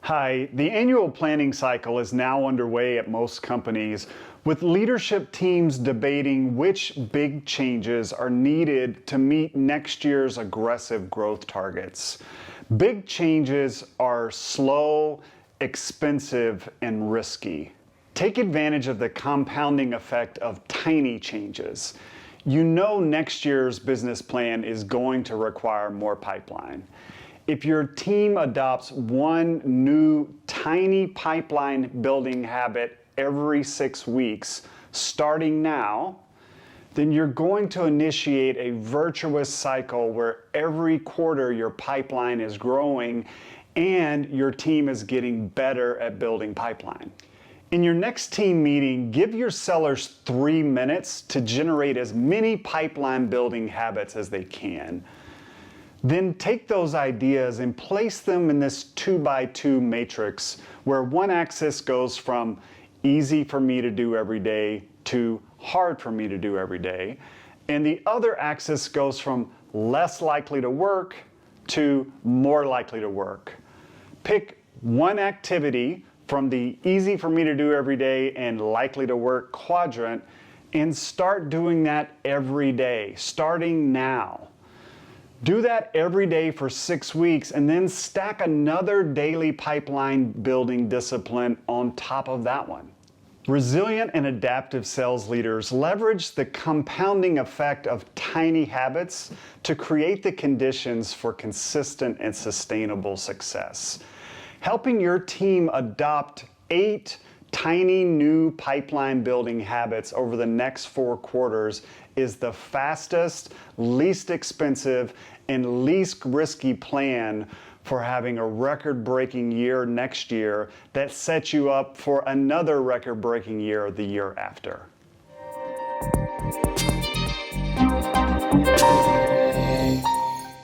Hi, the annual planning cycle is now underway at most companies, with leadership teams debating which big changes are needed to meet next year's aggressive growth targets. Big changes are slow, expensive, and risky. Take advantage of the compounding effect of tiny changes. You know next year's business plan is going to require more pipeline. If your team adopts one new tiny pipeline building habit every 6 weeks, starting now, then you're going to initiate a virtuous cycle where every quarter your pipeline is growing and your team is getting better at building pipeline. In your next team meeting, give your sellers 3 minutes to generate as many pipeline building habits as they can. Then take those ideas and place them in this 2x2 matrix where one axis goes from easy for me to do every day to hard for me to do every day, and the other axis goes from less likely to work to more likely to work. Pick one activity from the easy for me to do every day and likely to work quadrant and start doing that every day, starting now. Do that every day for 6 weeks and then stack another daily pipeline building discipline on top of that one. Resilient and adaptive sales leaders leverage the compounding effect of tiny habits to create the conditions for consistent and sustainable success. Helping your team adopt 8 tiny new pipeline building habits over the next 4 quarters is the fastest, least expensive, and least risky plan for having a record-breaking year next year that sets you up for another record-breaking year the year after.